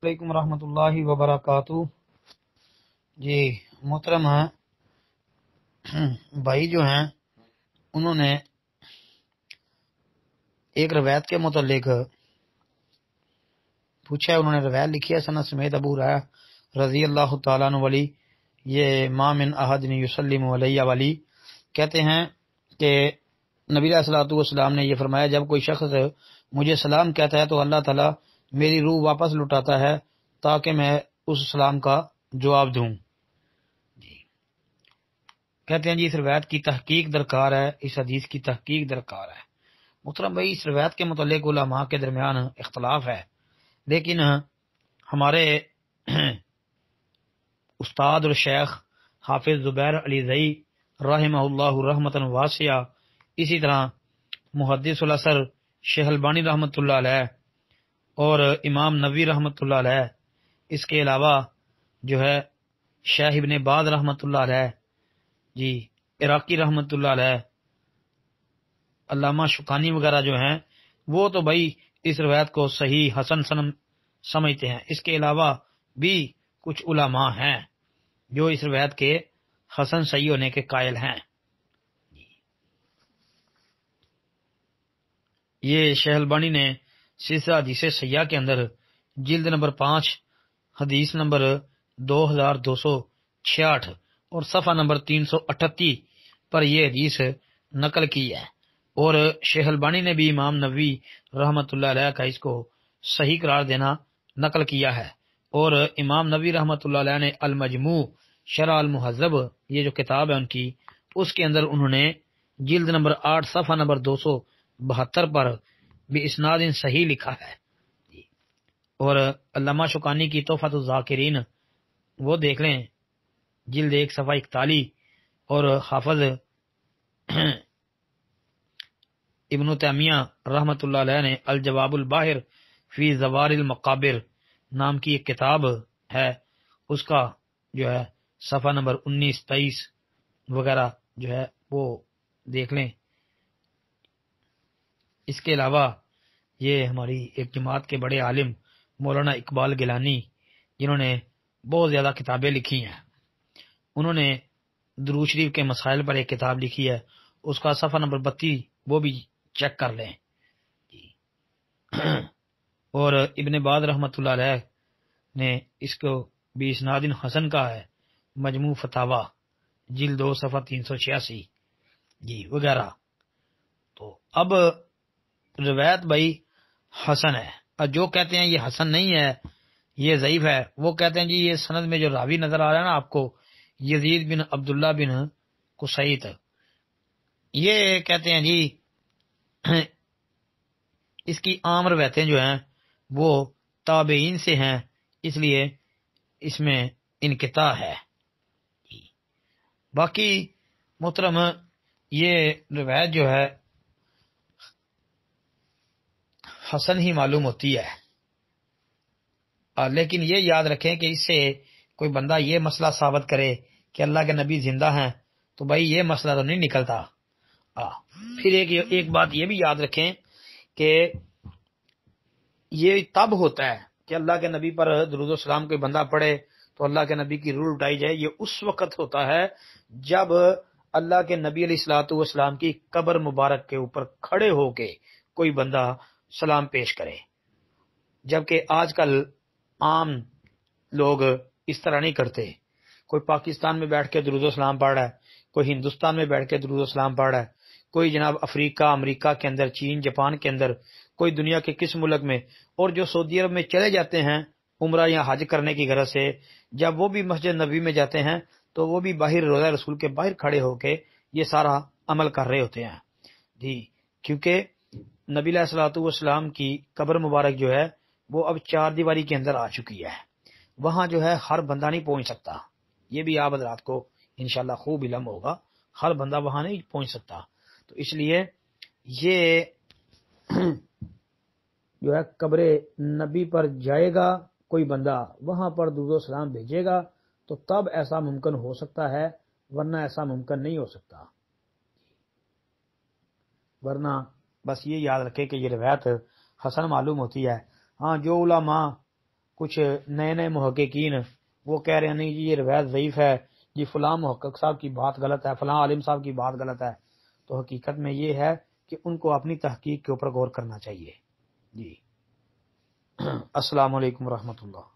علیکم ورحمۃ اللہ وبرکاتہ۔ جی محترم ہیں بھائی جو ہیں انہوں نے ایک روایت کے متعلق پوچھا ہے، انہوں نے روایت لکھی ہے سند سمیت ابو ہریرہ رضی اللہ تعالیٰ عنہ والی، یہ ما من احد یسلم علیہ والی، کہتے ہیں کہ نبی علیہ الصلوۃ والسلام نے یہ فرمایا، جب کوئی شخص مجھے سلام کہتا ہے تو اللہ تعالیٰ میری روح واپس لوٹاتا ہے تاکہ میں اس سلام کا جواب دوں۔ کہتے ہیں جی اس روایت کی تحقیق درکار ہے، اس حدیث کی تحقیق درکار ہے۔ محترم بھائی، اس روایت کے متعلق علماء کے درمیان اختلاف ہے، لیکن ہمارے استاد اور شیخ حافظ زبیر علی زئی رحمہ اللہ رحمۃ واسعہ، اسی طرح محدث الاثر شیخ البانی رحمۃ اللہ علیہ اور امام نووی رحمۃ اللہ علیہ، اس کے علاوہ جو ہے شیخ ابن باز رحمۃ اللہ علیہ، جی عراقی رحمۃ اللہ علیہ، علامہ شوکانی وغیرہ جو ہیں وہ تو بھائی اس روایت کو صحیح حسن سمجھتے ہیں۔ اس کے علاوہ بھی کچھ علماء ہیں جو اس روایت کے حسن صحیح ہونے کے قائل ہیں۔ یہ شیخ البانی نے سلسلہ حدیث صحیحہ کے اندر جلد نمبر 5 حدیث نمبر 2266 اور صفحہ نمبر 338 پر یہ حدیث نقل کی ہے، اور شیخ البانی نے بھی امام نووی رحمۃ اللہ علیہ کا اس کو صحیح قرار دینا نقل کیا ہے، اور امام نووی رحمۃ اللہ علیہ نے المجموع شرح المہذب یہ جو کتاب ہے ان کی، اس کے اندر انہوں نے جلد نمبر 8 صفحہ نمبر 272 پر بھی اسناد صحیح لکھا ہے، اور علامہ شوکانی کی تحفۃ الذاکرین وہ دیکھ لیں جلد 1 صفحہ 41، اور حافظ ابن تیمیہ رحمۃ اللہ علیہ نے الجواب الباہر فی زوار المقابر نام کی ایک کتاب ہے، اس کا جو ہے صفحہ نمبر 19 23 وغیرہ جو ہے وہ دیکھ لیں۔ اس کے علاوہ یہ ہماری ایک جماعت کے بڑے عالم مولانا اقبال گیلانی، جنہوں نے بہت زیادہ کتابیں لکھی ہیں، انہوں نے درود شریف کے مسائل پر ایک کتاب لکھی ہے، اس کا صفحہ نمبر 32 وہ بھی چیک کر لیں۔ اور ابن باز رحمۃ اللہ علیہ نے اس کو بھی اسناد حسن کا ہے، مجموع فتاوی جلد 2 صفحہ 386 جی وغیرہ۔ تو اب روایت بھائی حسن ہے، اور جو کہتے ہیں یہ حسن نہیں ہے یہ ضعیف ہے، وہ کہتے ہیں جی یہ سند میں جو راوی نظر آ رہا ہے نا آپ کو، یزید بن عبداللہ بن قصیط، یہ کہتے ہیں جی اس کی عام روایتیں جو ہیں وہ تابعین سے ہیں، اس لیے اس میں انقطاع ہے۔ باقی محترم یہ روایت جو ہے حسن ہی معلوم ہوتی ہے، لیکن یہ یاد رکھیں کہ اس سے کوئی بندہ یہ مسئلہ ثابت کرے کہ اللہ کے نبی زندہ ہیں تو بھائی یہ مسئلہ تو نہیں نکلتا۔ پھر ایک بات یہ بھی یاد رکھیں کہ یہ تب ہوتا ہے کہ اللہ کے نبی پر درود و سلام کوئی بندہ پڑھے تو اللہ کے نبی کی روح اٹھائی جائے، یہ اس وقت ہوتا ہے جب اللہ کے نبی علیہ الصلوۃ والسلام کی قبر مبارک کے اوپر کھڑے ہو کے کوئی بندہ سلام پیش کرے، جبکہ آج کل عام لوگ اس طرح نہیں کرتے۔ کوئی پاکستان میں بیٹھ کے درود و سلام پڑھ رہا ہے، کوئی ہندوستان میں بیٹھ کے درود و سلام پڑھ رہا ہے، کوئی جناب افریقہ امریکہ کے اندر، چین جاپان کے اندر، کوئی دنیا کے کس ملک میں، اور جو سعودی عرب میں چلے جاتے ہیں عمرہ یا حج کرنے کی غرض سے، جب وہ بھی مسجد نبوی میں جاتے ہیں تو وہ بھی باہر روضہ رسول کے باہر کھڑے ہو کے یہ سارا عمل کر رہے ہوتے ہیں جی، کیونکہ نبی علیہ الصلوۃ والسلام کی قبر مبارک جو ہے وہ اب 4 دیواری کے اندر آ چکی ہے، وہاں جو ہے ہر بندہ نہیں پہنچ سکتا، یہ بھی آپ حضرات کو انشاءاللہ خوب علم ہوگا، ہر بندہ وہاں نہیں پہنچ سکتا، تو اس لیے یہ جو ہے قبر نبی پر جائے گا کوئی بندہ، وہاں پر درود و سلام بھیجے گا تو تب ایسا ممکن ہو سکتا ہے، ورنہ ایسا ممکن نہیں ہو سکتا۔ ورنہ بس یہ یاد رکھے کہ یہ روایت حسن معلوم ہوتی ہے۔ ہاں جو علماء کچھ نئے نئے محققین وہ کہہ رہے ہیں نہیں جی یہ روایت ضعیف ہے، جی فلاں محقق صاحب کی بات غلط ہے، فلاں عالم صاحب کی بات غلط ہے، تو حقیقت میں یہ ہے کہ ان کو اپنی تحقیق کے اوپر غور کرنا چاہیے۔ جی السلام علیکم ورحمۃ اللہ۔